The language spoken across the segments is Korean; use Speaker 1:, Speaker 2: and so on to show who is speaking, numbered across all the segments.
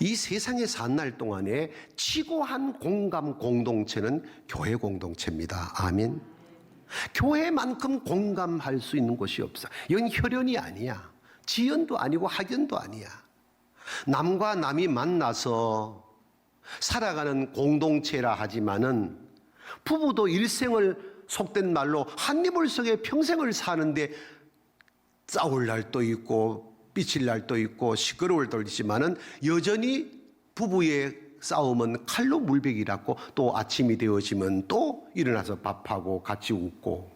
Speaker 1: 이 세상에 사는 날 동안에 지고한 공감 공동체는 교회 공동체입니다. 아멘. 교회만큼 공감할 수 있는 곳이 없어. 이건 혈연이 아니야. 지연도 아니고 학연도 아니야. 남과 남이 만나서 살아가는 공동체라 하지만은 부부도 일생을 속된 말로 한 이불 속에 평생을 사는데 싸울 날도 있고 삐칠 날도 있고 시끄러울 때도 있지만은 여전히 부부의 싸움은 칼로 물베기라고, 또 아침이 되어지면 또 일어나서 밥하고 같이 웃고.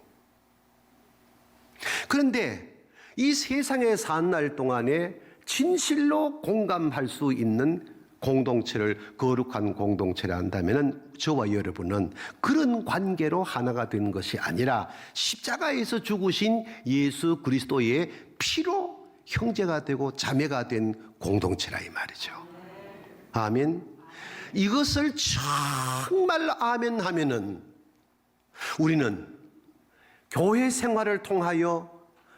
Speaker 1: 그런데 이 세상에 사는 날 동안에 진실로 공감할 수 있는 공동체를 거룩한 공동체라 한다면 저와 여러분은 그런 관계로 하나가 되는 것이 아니라 십자가에서 죽으신 예수 그리스도의 피로 형제가 되고 자매가 된 공동체라 이 말이죠. 아멘. 이것을 정말 아멘 하면은 우리는 교회 생활을 통하여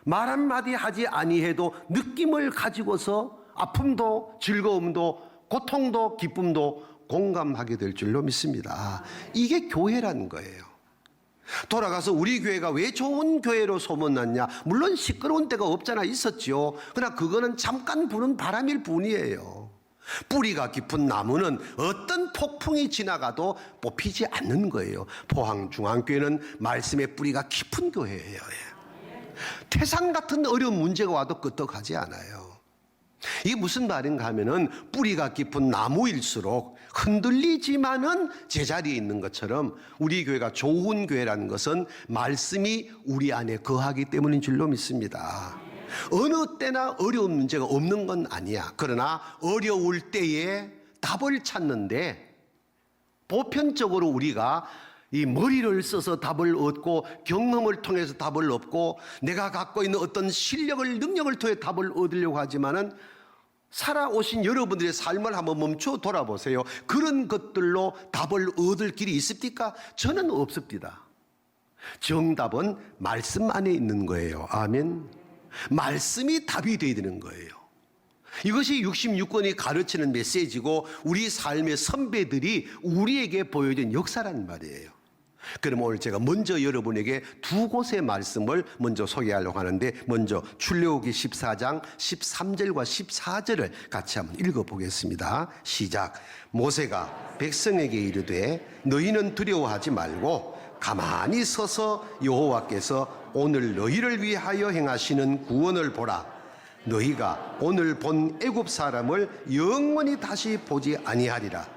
Speaker 1: 말 한마디 하지 아니해도 느낌을 가지고서 아픔도 즐거움도 고통도 기쁨도 공감하게 될 줄로 믿습니다. 이게 교회라는 거예요. 돌아가서 우리 교회가 왜 좋은 교회로 소문났냐? 물론 시끄러운 때가 없잖아, 있었지요. 그러나 그거는 잠깐 부는 바람일 뿐이에요. 뿌리가 깊은 나무는 어떤 폭풍이 지나가도 뽑히지 않는 거예요. 포항중앙교회는 말씀의 뿌리가 깊은 교회예요. 태산 같은 어려운 문제가 와도 끄떡하지 않아요. 이게 무슨 말인가 하면은 뿌리가 깊은 나무일수록 흔들리지만은 제자리에 있는 것처럼 우리 교회가 좋은 교회라는 것은 말씀이 우리 안에 거하기 때문인 줄로 믿습니다. 어느 때나 어려운 문제가 없는 건 아니야. 그러나 어려울 때에 답을 찾는데 보편적으로 우리가 이 머리를 써서 답을 얻고 경험을 통해서 답을 얻고 내가 갖고 있는 어떤 실력을 능력을 통해 답을 얻으려고 하지만은 살아오신 여러분들의 삶을 한번 멈춰 돌아보세요. 그런 것들로 답을 얻을 길이 있습니까? 저는 없습니다. 정답은 말씀 안에 있는 거예요. 아멘. 말씀이 답이 되어야 되는 거예요. 이것이 66권이 가르치는 메시지고 우리 삶의 선배들이 우리에게 보여준 역사라는 말이에요. 그럼 오늘 제가 먼저 여러분에게 두 곳의 말씀을 먼저 소개하려고 하는데, 먼저 출애굽기 14장 13절과 14절을 같이 한번 읽어보겠습니다. 시작. 모세가 백성에게 이르되 너희는 두려워하지 말고 가만히 서서 여호와께서 오늘 너희를 위하여 행하시는 구원을 보라. 너희가 오늘 본 애굽 사람을 영원히 다시 보지 아니하리라.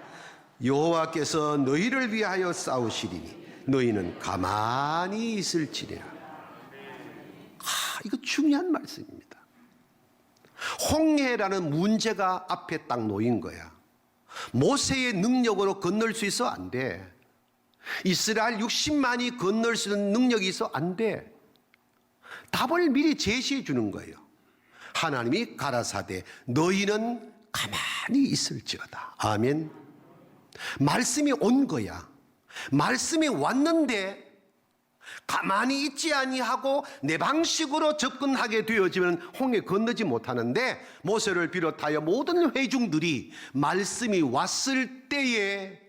Speaker 1: 여호와께서 너희를 위하여 싸우시리니 너희는 가만히 있을지니라. 이거 중요한 말씀입니다. 홍해라는 문제가 앞에 딱 놓인 거야. 모세의 능력으로 건널 수 있어? 안 돼. 이스라엘 60만이 건널 수 있는 능력이 있어? 안 돼. 답을 미리 제시해 주는 거예요. 하나님이 가라사대 너희는 가만히 있을지어다. 아멘. 말씀이 온 거야. 말씀이 왔는데 가만히 있지 아니하고 내 방식으로 접근하게 되어지면 홍해 건너지 못하는데, 모세를 비롯하여 모든 회중들이 말씀이 왔을 때에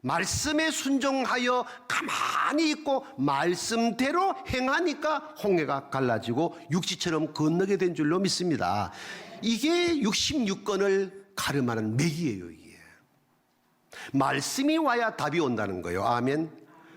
Speaker 1: 말씀에 순종하여 가만히 있고 말씀대로 행하니까 홍해가 갈라지고 육지처럼 건너게 된 줄로 믿습니다. 이게 66권을 가름하는 맥이에요. 이게 말씀이 와야 답이 온다는 거예요. 아멘.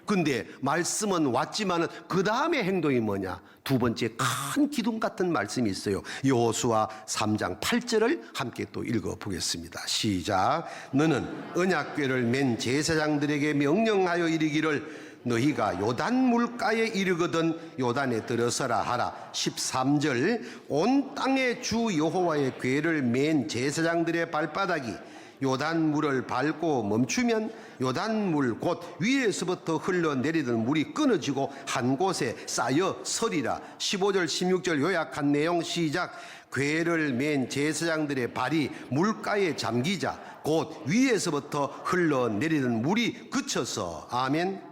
Speaker 1: 근데 말씀은 왔지만은 그 다음에 행동이 뭐냐? 두 번째 큰 기둥 같은 말씀이 있어요. 여호수아 3장 8절을 함께 또 읽어보겠습니다. 시작. 너는 언약궤를 맨 제사장들에게 명령하여 이르기를 너희가 요단 물가에 이르거든 요단에 들어서라 하라. 13절. 온 땅의 주 여호와의 궤를 맨 제사장들의 발바닥이 요단 물을 밟고 멈추면 요단 물 곧 위에서부터 흘러내리던 물이 끊어지고 한 곳에 쌓여 서리라. 15절 16절 요약한 내용. 시작. 궤를 맨 제사장들의 발이 물가에 잠기자 곧 위에서부터 흘러내리던 물이 그쳐서. 아멘.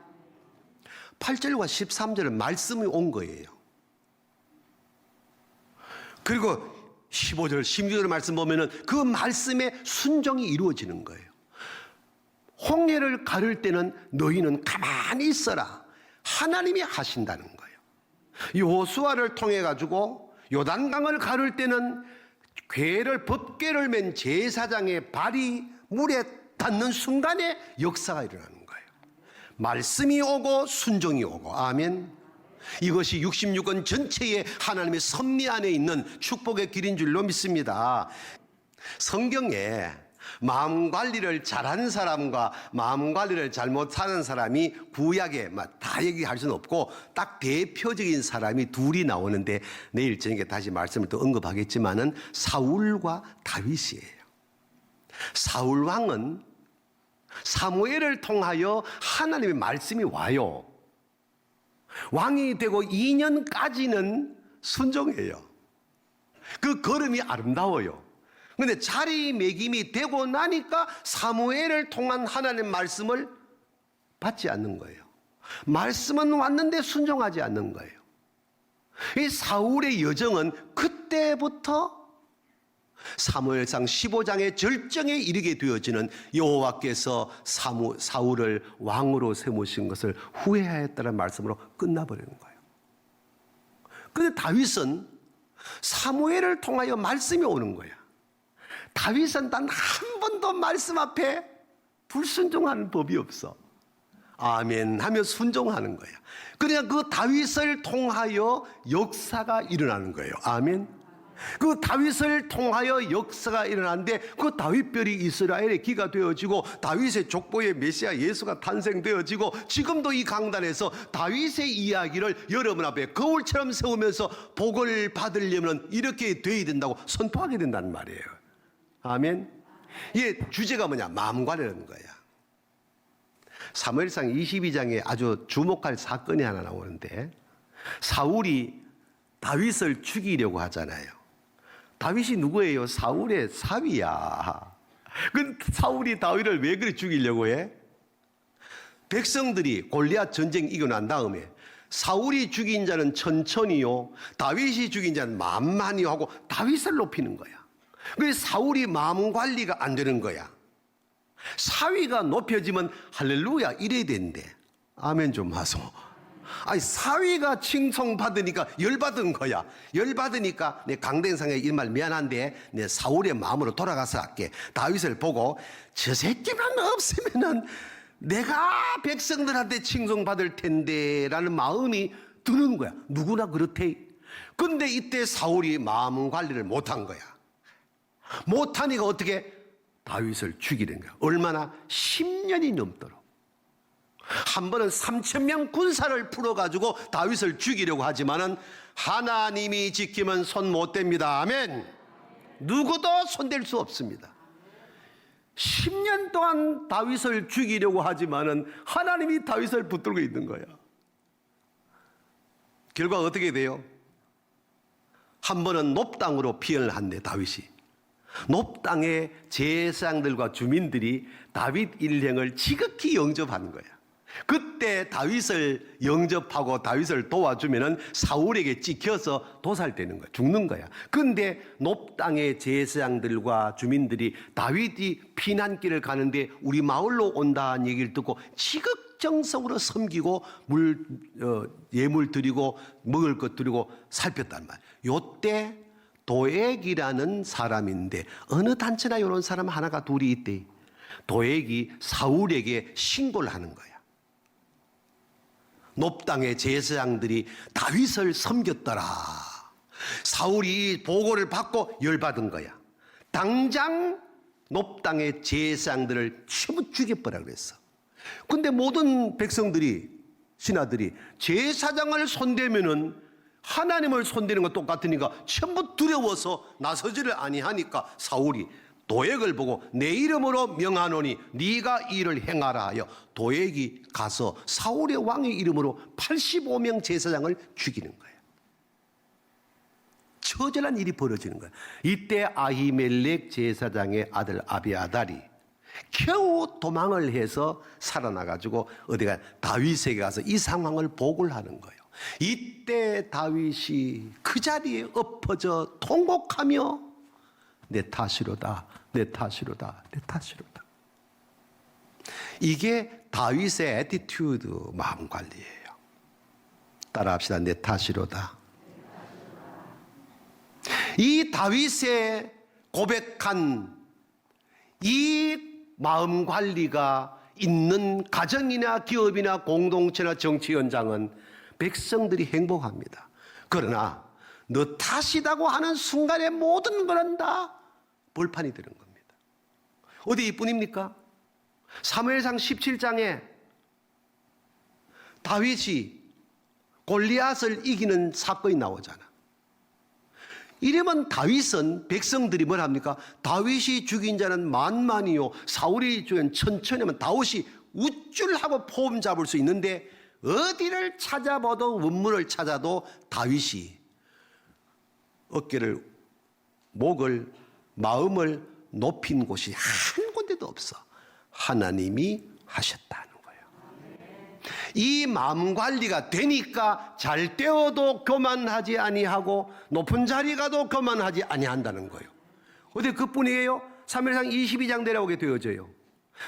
Speaker 1: 8절과 13절은 말씀이 온 거예요. 그리고 15절, 16절 말씀 보면은 그 말씀에 순종이 이루어지는 거예요. 홍해를 가를 때는 너희는 가만히 있어라. 하나님이 하신다는 거예요. 여호수아를 통해 가지고 요단강을 가를 때는 법궤를 맨 제사장의 발이 물에 닿는 순간에 역사가 일어나는 거예요. 말씀이 오고 순종이 오고. 아멘. 이것이 66권 전체의 하나님의 섭리 안에 있는 축복의 길인 줄로 믿습니다. 성경에 마음 관리를 잘하는 사람과 마음 관리를 잘못하는 사람이 구약에 다 얘기할 수는 없고 딱 대표적인 사람이 둘이 나오는데 내일 저녁에 다시 말씀을 또 언급하겠지만은 사울과 다윗이에요. 사울 왕은 사무엘을 통하여 하나님의 말씀이 와요. 왕이 되고 2년까지는 순종해요. 그 걸음이 아름다워요. 그런데 자리매김이 되고 나니까 사무엘을 통한 하나님의 말씀을 받지 않는 거예요. 말씀은 왔는데 순종하지 않는 거예요. 이 사울의 여정은 그때부터 사무엘상 15장의 절정에 이르게 되어지는 여호와께서 사울을 왕으로 세우신 것을 후회하였다는 말씀으로 끝나버리는 거예요. 그런데 다윗은 사무엘을 통하여 말씀이 오는 거야. 다윗은 단 한 번도 말씀 앞에 불순종하는 법이 없어. 아멘 하며 순종하는 거야. 그러니까 그 다윗을 통하여 역사가 일어나는 거예요. 아멘. 그 다윗을 통하여 역사가 일어나는데 그 다윗별이 이스라엘의 기가 되어지고 다윗의 족보의 메시아 예수가 탄생되어지고 지금도 이 강단에서 다윗의 이야기를 여러분 앞에 거울처럼 세우면서 복을 받으려면 이렇게 돼야 된다고 선포하게 된다는 말이에요. 아멘. 이게 주제가 뭐냐? 마음 관리라는 거야. 사무엘상 22장에 아주 주목할 사건이 하나 나오는데 사울이 다윗을 죽이려고 하잖아요. 다윗이 누구예요? 사울의 사위야. 그 사울이 다윗을 왜 그리 죽이려고 해? 백성들이 골리앗 전쟁 이겨 난 다음에 사울이 죽인 자는 천천히요, 다윗이 죽인 자는 만만히요 하고 다윗을 높이는 거야. 그래서 사울이 마음 관리가 안 되는 거야. 사위가 높여지면 할렐루야 이래야 되는데. 아멘 좀 하소. 아니 사위가 칭송받으니까 열받은 거야. 열받으니까 내 강den상에 이 말 미안한데 내 사울의 마음으로 돌아가서 할게. 다윗을 보고 저 새끼만 없으면은 내가 백성들한테 칭송받을 텐데 라는 마음이 드는 거야. 누구나 그렇대. 근데 이때 사울이 마음 관리를 못한 거야. 못하니까 어떻게? 다윗을 죽이는 거야. 얼마나? 10년이 넘도록. 한 번은 3,000명 군사를 풀어가지고 다윗을 죽이려고 하지만은 하나님이 지키면 손 못 댑니다. 아멘. 누구도 손댈 수 없습니다. 10년 동안 다윗을 죽이려고 하지만은 하나님이 다윗을 붙들고 있는 거야. 결과 어떻게 돼요? 한 번은 놉 땅으로 피언을 한대 다윗이. 놉 땅의 제사장들과 주민들이 다윗 일행을 지극히 영접하는 거야. 그때 다윗을 영접하고 다윗을 도와주면은 사울에게 찍혀서 도살되는 거야. 죽는 거야. 근데 놉 땅의 제사장들과 주민들이 다윗이 피난길을 가는데 우리 마을로 온다는 얘기를 듣고 지극정성으로 섬기고 예물 드리고 먹을 것 드리고 살폈단 말이야. 요때 도액이라는 사람인데 어느 단체나 이런 사람 하나가 둘이 있대. 도액이 사울에게 신고를 하는 거야. 놉 땅의 제사장들이 다윗을 섬겼더라. 사울이 보고를 받고 열받은 거야. 당장 놉 땅의 제사장들을 전부 죽여버리라 그랬어. 근데 모든 백성들이, 신하들이 제사장을 손대면은 하나님을 손대는 거 똑같으니까 전부 두려워서 나서지를 아니하니까 사울이 도액을 보고 내 이름으로 명하노니 네가 이 일을 행하라 하여 도액이 가서 사울의 왕의 이름으로 85명 제사장을 죽이는 거예요. 처절한 일이 벌어지는 거예요. 이때 아히멜렉 제사장의 아들 아비아달이 겨우 도망을 해서 살아나가지고 어디가 다윗에게 가서 이 상황을 보고를 하는 거예요. 이때 다윗이 그 자리에 엎어져 통곡하며 내 탓이로다, 내 탓이로다, 내 탓이로다. 이게 다윗의 애티튜드, 마음 관리예요. 따라합시다. 내 탓이로다. 이 다윗의 고백한 이 마음 관리가 있는 가정이나 기업이나 공동체나 정치 현장은 백성들이 행복합니다. 그러나 너 탓이라고 하는 순간에 모든 것은 다 벌판이 되는 겁니다. 어디 이뿐입니까? 사무엘상 17장에 다윗이 골리앗을 이기는 사건이 나오잖아. 이러면 다윗은 백성들이 뭘 합니까? 다윗이 죽인 자는 만만이요 사울이 죽인 천천이면 다윗이 우쭐하고 포음 잡을 수 있는데 어디를 찾아봐도 원문을 찾아도 다윗이 어깨를 목을 마음을 높인 곳이 한 군데도 없어. 하나님이 하셨다는 거예요. 이 마음 관리가 되니까 잘 때어도 교만하지 아니하고 높은 자리 가도 교만하지 아니한다는 거예요. 어디 그뿐이에요? 사무엘상 22장 내려오게 되어져요.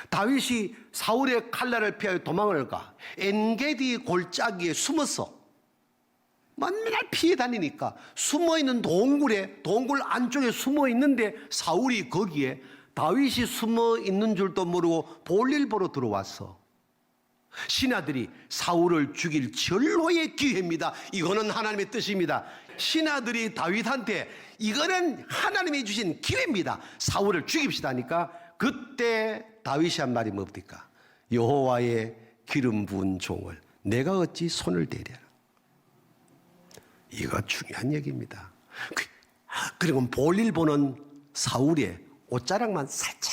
Speaker 1: 다윗이 사울의 칼날을 피하여 도망을 가 엔게디 골짜기에 숨었어. 맨날 피해 다니니까 숨어있는 동굴 안쪽에 숨어있는데 사울이 거기에 다윗이 숨어있는 줄도 모르고 볼일 보러 들어왔어. 신하들이 사울을 죽일 절호의 기회입니다. 이거는 하나님의 뜻입니다. 신하들이 다윗한테 이거는 하나님이 주신 기회입니다. 사울을 죽입시다 하니까 그때 다윗이 한 말이 뭡니까? 여호와의 기름 부은 종을 내가 어찌 손을 대랴. 이거 중요한 얘기입니다. 그리고 볼일 보는 사울의 옷자락만 살짝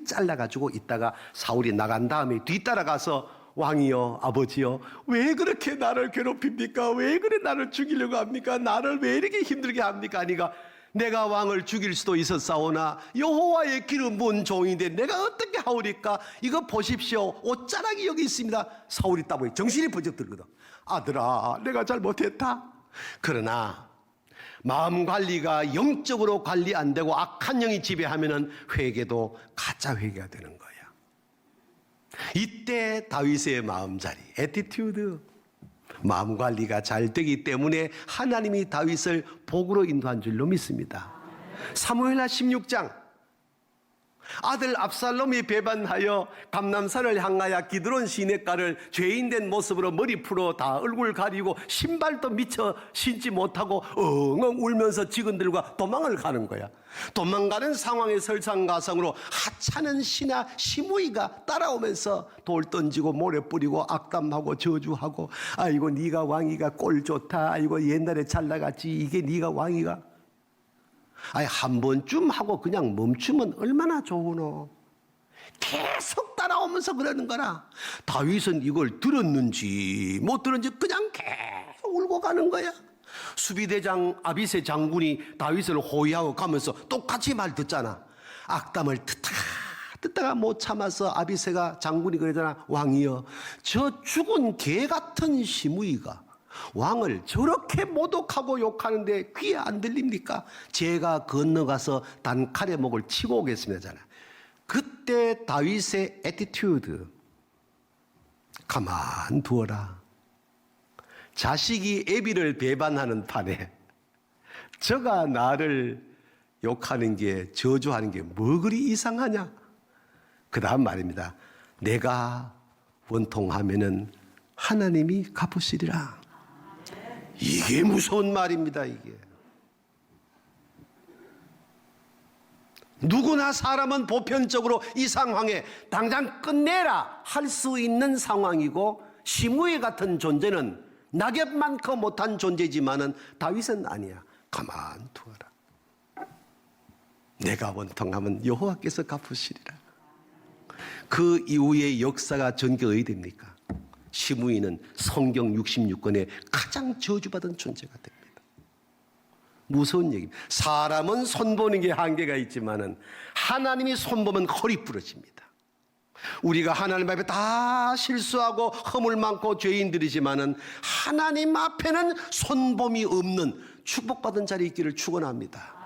Speaker 1: 잘라가지고 있다가 사울이 나간 다음에 뒤따라가서 왕이여 아버지여 왜 그렇게 나를 괴롭힙니까? 왜 그래 나를 죽이려고 합니까? 나를 왜 이렇게 힘들게 합니까? 아니가 내가 왕을 죽일 수도 있었사오나 여호와의 기름 부은 종인데 내가 어떻게 하오리까? 이거 보십시오. 옷자락이 여기 있습니다. 사울이 따보니 정신이 번쩍 들거든. 아들아 내가 잘못했다. 그러나 마음 관리가 영적으로 관리 안 되고 악한 영이 지배하면은 회개도 가짜 회개가 되는 거야. 이때 다윗의 마음자리, 애티튜드, 마음 관리가 잘 되기 때문에 하나님이 다윗을 복으로 인도한 줄로 믿습니다. 사무엘하 16장 아들 압살롬이 배반하여 감람산을 향하여 기드론 시냇가를 죄인된 모습으로 머리 풀어 다 얼굴 가리고 신발도 미처 신지 못하고 엉엉 울면서 직원들과 도망을 가는 거야. 도망가는 상황의 설상가상으로 하찮은 신하 시므이가 따라오면서 돌 던지고 모래 뿌리고 악담하고 저주하고 아이고 네가 왕이가 꼴 좋다. 아이고 옛날에 잘 나갔지. 이게 네가 왕이가 아니 한 번쯤 하고 그냥 멈추면 얼마나 좋으노. 계속 따라오면서 그러는 거라. 다윗은 이걸 들었는지 못 들었는지 그냥 계속 울고 가는 거야. 수비대장 아비새 장군이 다윗을 호위하고 가면서 똑같이 말 듣잖아. 악담을 듣다가 못 참아서 아비새가 장군이 그러잖아. 왕이여 저 죽은 개 같은 시므이가 왕을 저렇게 모독하고 욕하는데 귀에 안 들립니까? 제가 건너가서 단칼에 목을 치고 오겠습니다. 그때 다윗의 애티튜드 가만두어라. 자식이 애비를 배반하는 판에 저가 나를 욕하는 게 저주하는 게 뭐 그리 이상하냐? 그 다음 말입니다. 내가 원통하면은 하나님이 갚으시리라. 이게 무서운 말입니다. 이게 누구나 사람은 보편적으로 이 상황에 당장 끝내라 할 수 있는 상황이고 시므이 같은 존재는 낙엽만큼 못한 존재지만은 다윗은 아니야. 가만 두어라. 내가 원통하면 여호와께서 갚으시리라. 그 이후의 역사가 전개 어디 됩니까? 시므이는 성경 66권에 가장 저주받은 존재가 됩니다. 무서운 얘기입니다. 사람은 손보는 게 한계가 있지만은 하나님이 손보면 허리 부러집니다. 우리가 하나님 앞에 다 실수하고 허물 많고 죄인들이지만은 하나님 앞에는 손봄이 없는 축복받은 자리에 있기를 축원합니다.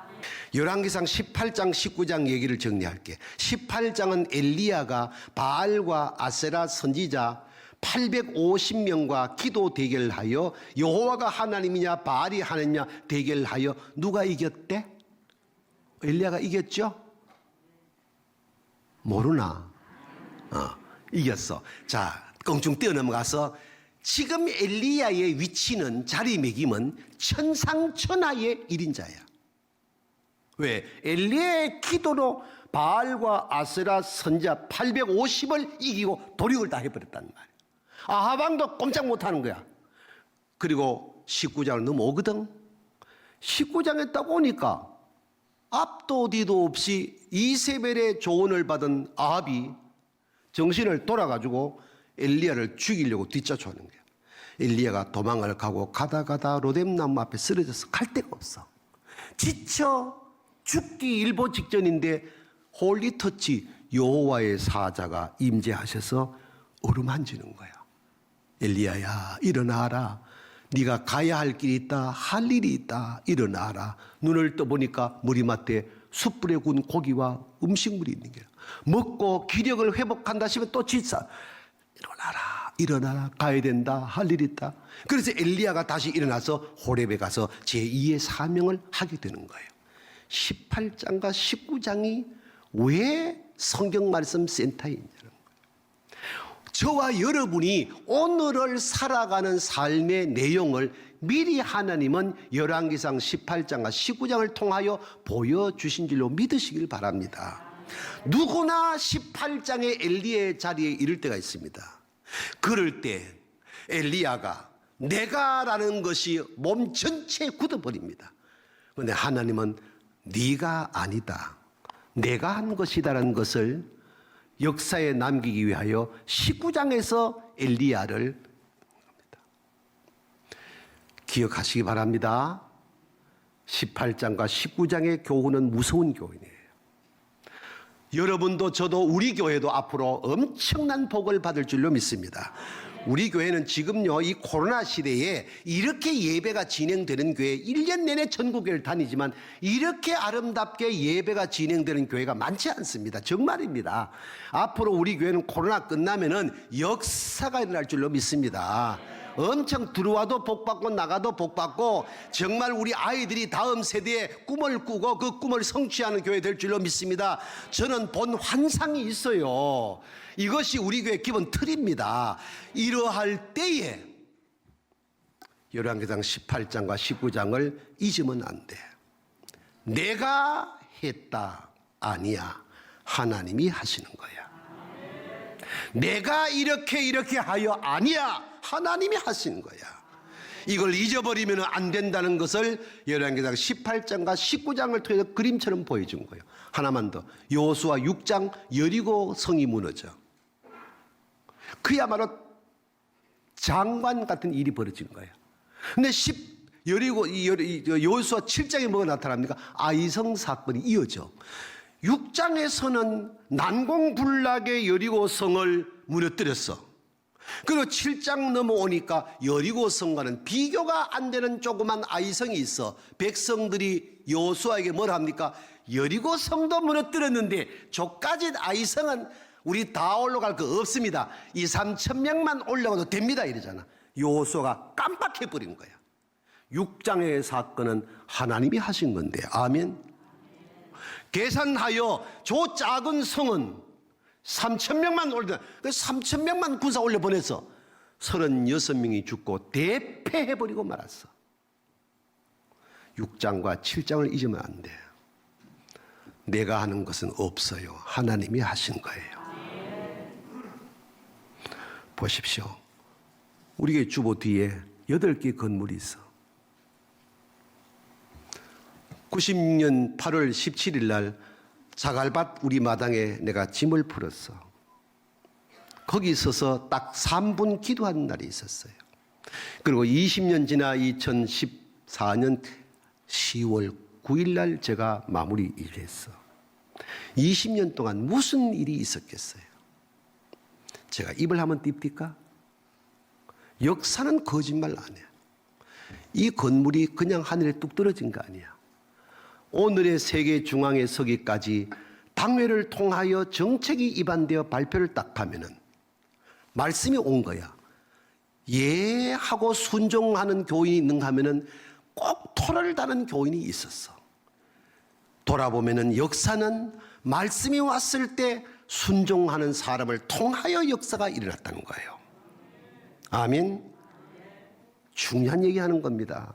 Speaker 1: 열왕기상 18장 19장 얘기를 정리할게. 18장은 엘리야가 바알과 아세라 선지자 850명과 기도 대결하여 여호와가 하나님이냐 바알이 하나님이냐 대결하여 누가 이겼대? 엘리야가 이겼죠? 모르나? 이겼어. 자, 껑충 뛰어넘어가서 지금 엘리야의 위치는 자리매김은 천상천하의 일인자야. 왜? 엘리야의 기도로 바알과 아세라 선지자 850을 이기고 도륙을 다 해버렸단 말이야. 아하방도 꼼짝 못하는 거야. 그리고 19장을 넘어오거든. 19장에 딱 오니까 앞도 뒤도 없이 이세벨의 조언을 받은 아합이 정신을 돌아가지고 엘리야를 죽이려고 뒤쫓아오는 거야. 엘리야가 도망을 가고 가다 로뎀나무 앞에 쓰러져서 갈 데가 없어. 지쳐 죽기 일보 직전인데 홀리터치 여호와의 사자가 임재하셔서 어루만지는 거야. 엘리야야 일어나라. 네가 가야 할 길이 있다. 할 일이 있다. 일어나라. 눈을 떠보니까 머리맡에 숯불에 구운 고기와 음식물이 있는 거야. 먹고 기력을 회복한다 싶으면 또 질사. 일어나라. 가야 된다. 할 일이 있다. 그래서 엘리야가 다시 일어나서 호렙에 가서 제2의 사명을 하게 되는 거예요. 18장과 19장이 왜 성경 말씀 센터인지. 저와 여러분이 오늘을 살아가는 삶의 내용을 미리 하나님은 열왕기상 18장과 19장을 통하여 보여주신 줄로 믿으시길 바랍니다. 누구나 18장의 엘리야의 자리에 이를 때가 있습니다. 그럴 때 엘리야가 내가라는 것이 몸 전체에 굳어버립니다. 그런데 하나님은 네가 아니다. 내가 한 것이다라는 것을 역사에 남기기 위하여 19장에서 엘리야를 기억하시기 바랍니다. 18장과 19장의 교훈은 무서운 교훈이에요. 여러분도 저도 우리 교회도 앞으로 엄청난 복을 받을 줄로 믿습니다. 우리 교회는 지금요 이 코로나 시대에 이렇게 예배가 진행되는 교회 1년 내내 전국교회를 다니지만 이렇게 아름답게 예배가 진행되는 교회가 많지 않습니다. 정말입니다. 앞으로 우리 교회는 코로나 끝나면은 역사가 일어날 줄로 믿습니다. 엄청 들어와도 복받고 나가도 복받고 정말 우리 아이들이 다음 세대에 꿈을 꾸고 그 꿈을 성취하는 교회 될 줄로 믿습니다. 저는 본 환상이 있어요. 이것이 우리 교회 기본 틀입니다. 이러할 때에 열왕기상 18장과 19장을 잊으면 안 돼. 내가 했다 아니야. 하나님이 하시는 거야. 내가 이렇게 하여 아니야. 하나님이 하시는 거야. 이걸 잊어버리면 안 된다는 것을 열왕기상 18장과 19장을 통해서 그림처럼 보여준 거예요. 하나만 더. 여호수아 6장 여리고 성이 무너져. 그야말로 장관 같은 일이 벌어진 거예요. 근데 여호수아 7장에 뭐가 나타납니까? 아이성 사건이 이어져. 6장에서는 난공불락의 여리고 성을 무너뜨렸어. 그리고 7장 넘어오니까 여리고 성과는 비교가 안 되는 조그만 아이성이 있어. 백성들이 여호수아에게 뭘 합니까? 여리고 성도 무너뜨렸는데 저까지 아이성은 우리 다 올라갈 거 없습니다. 2,3,000명만 올라가도 됩니다 이러잖아. 여호수아가 깜빡해버린 거야. 6장의 사건은 하나님이 하신 건데. 아멘. 계산하여 저 작은 성은 3,000명만 올려, 3,000명만 군사 올려보내서 36명이 죽고 대패해버리고 말았어. 6장과 7장을 잊으면 안 돼. 내가 하는 것은 없어요. 하나님이 하신 거예요. 보십시오. 우리 교회 주보 뒤에 8개 건물이 있어. 96년 8월 17일 날 자갈밭 우리 마당에 내가 짐을 풀었어. 거기 서서 딱 3분 기도한 날이 있었어요. 그리고 20년 지나 2014년 10월 9일 날 제가 마무리 일했어. 20년 동안 무슨 일이 있었겠어요? 제가 입을 한번 띄웁니까? 역사는 거짓말 안 해요. 이 건물이 그냥 하늘에 뚝 떨어진 거 아니야. 오늘의 세계 중앙에 서기까지 당회를 통하여 정책이 입안되어 발표를 딱 하면은 말씀이 온 거야. 예 하고 순종하는 교인이 있는가 하면은 꼭 토를 다는 교인이 있었어. 돌아보면은 역사는 말씀이 왔을 때 순종하는 사람을 통하여 역사가 일어났다는 거예요. 아멘. 중요한 얘기하는 겁니다.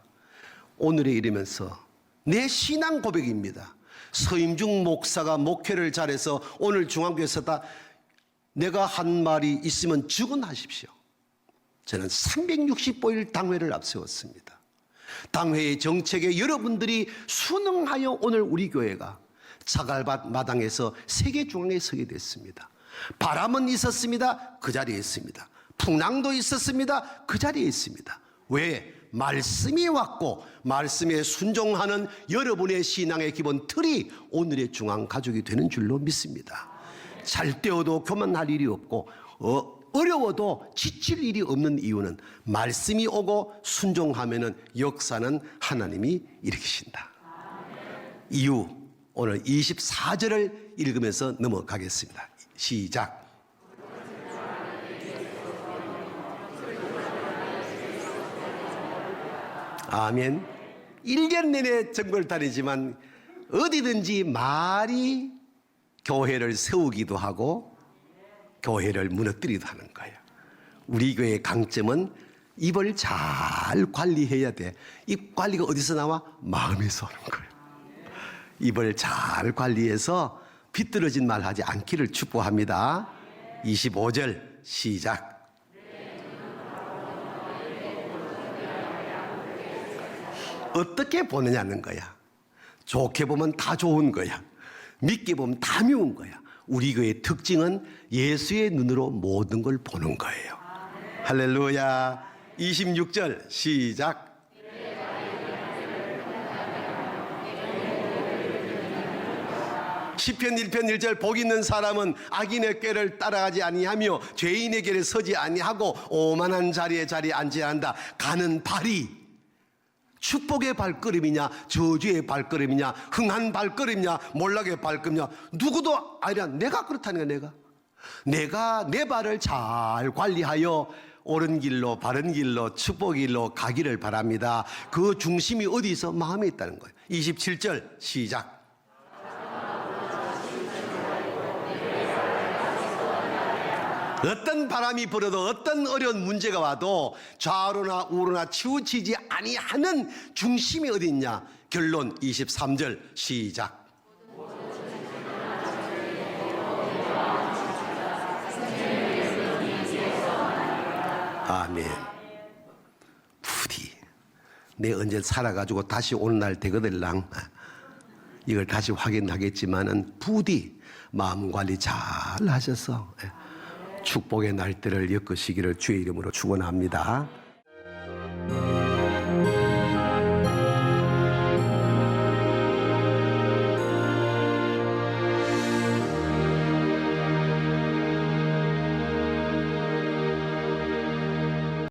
Speaker 1: 오늘에 이르면서 내 신앙 고백입니다. 서임중 목사가 목회를 잘해서 오늘 중앙교회에서다 내가 한 말이 있으면 증언하십시오. 저는 365일 당회를 앞세웠습니다. 당회의 정책에 여러분들이 순응하여 오늘 우리 교회가 자갈밭 마당에서 세계 중앙에 서게 됐습니다. 바람은 있었습니다. 그 자리에 있습니다. 풍랑도 있었습니다. 그 자리에 있습니다. 왜? 말씀이 왔고 말씀에 순종하는 여러분의 신앙의 기본 틀이 오늘의 중앙 가족이 되는 줄로 믿습니다. 잘 때어도 교만할 일이 없고 어려워도 지칠 일이 없는 이유는 말씀이 오고 순종하면은 역사는 하나님이 일으키신다. 이유 오늘 24절을 읽으면서 넘어가겠습니다. 시작. 아멘. 1년 내내 전국을 다니지만 어디든지 말이 교회를 세우기도 하고 교회를 무너뜨리기도 하는 거예요. 우리 교회의 강점은 입을 잘 관리해야 돼. 입 관리가 어디서 나와? 마음에서 오는 거예요. 입을 잘 관리해서 비뚤어진 말 하지 않기를 축복합니다. 25절 시작. 어떻게 보느냐는 거야. 좋게 보면 다 좋은 거야. 믿게 보면 다 미운 거야. 우리 교회의 특징은 예수의 눈으로 모든 걸 보는 거예요. 할렐루야. 26절 시작. 시편 1편 1절 복 있는 사람은 악인의 꾀를 따라가지 아니하며 죄인의 길에 서지 아니하고 오만한 자리에 앉지 않는다. 가는 발이 축복의 발걸음이냐 저주의 발걸음이냐 흥한 발걸음이냐 몰락의 발걸음이냐 누구도 아니라 내가 그렇다는 거야. 내가 내 발을 잘 관리하여 옳은 길로 바른 길로 축복의 길로 가기를 바랍니다. 그 중심이 어디 있어? 마음에 있다는 거예요. 27절 시작. 어떤 바람이 불어도 어떤 어려운 문제가 와도 좌로나 우로나 치우치지 아니하는 중심이 어디 있냐? 결론 23절 시작. 아멘. 부디 내 언제 살아가지고 다시 오는 날 되거들랑 이걸 다시 확인하겠지만은 부디 마음 관리 잘 하셔서 축복의 날들을 엮으시기를 주의 이름으로 축원합니다.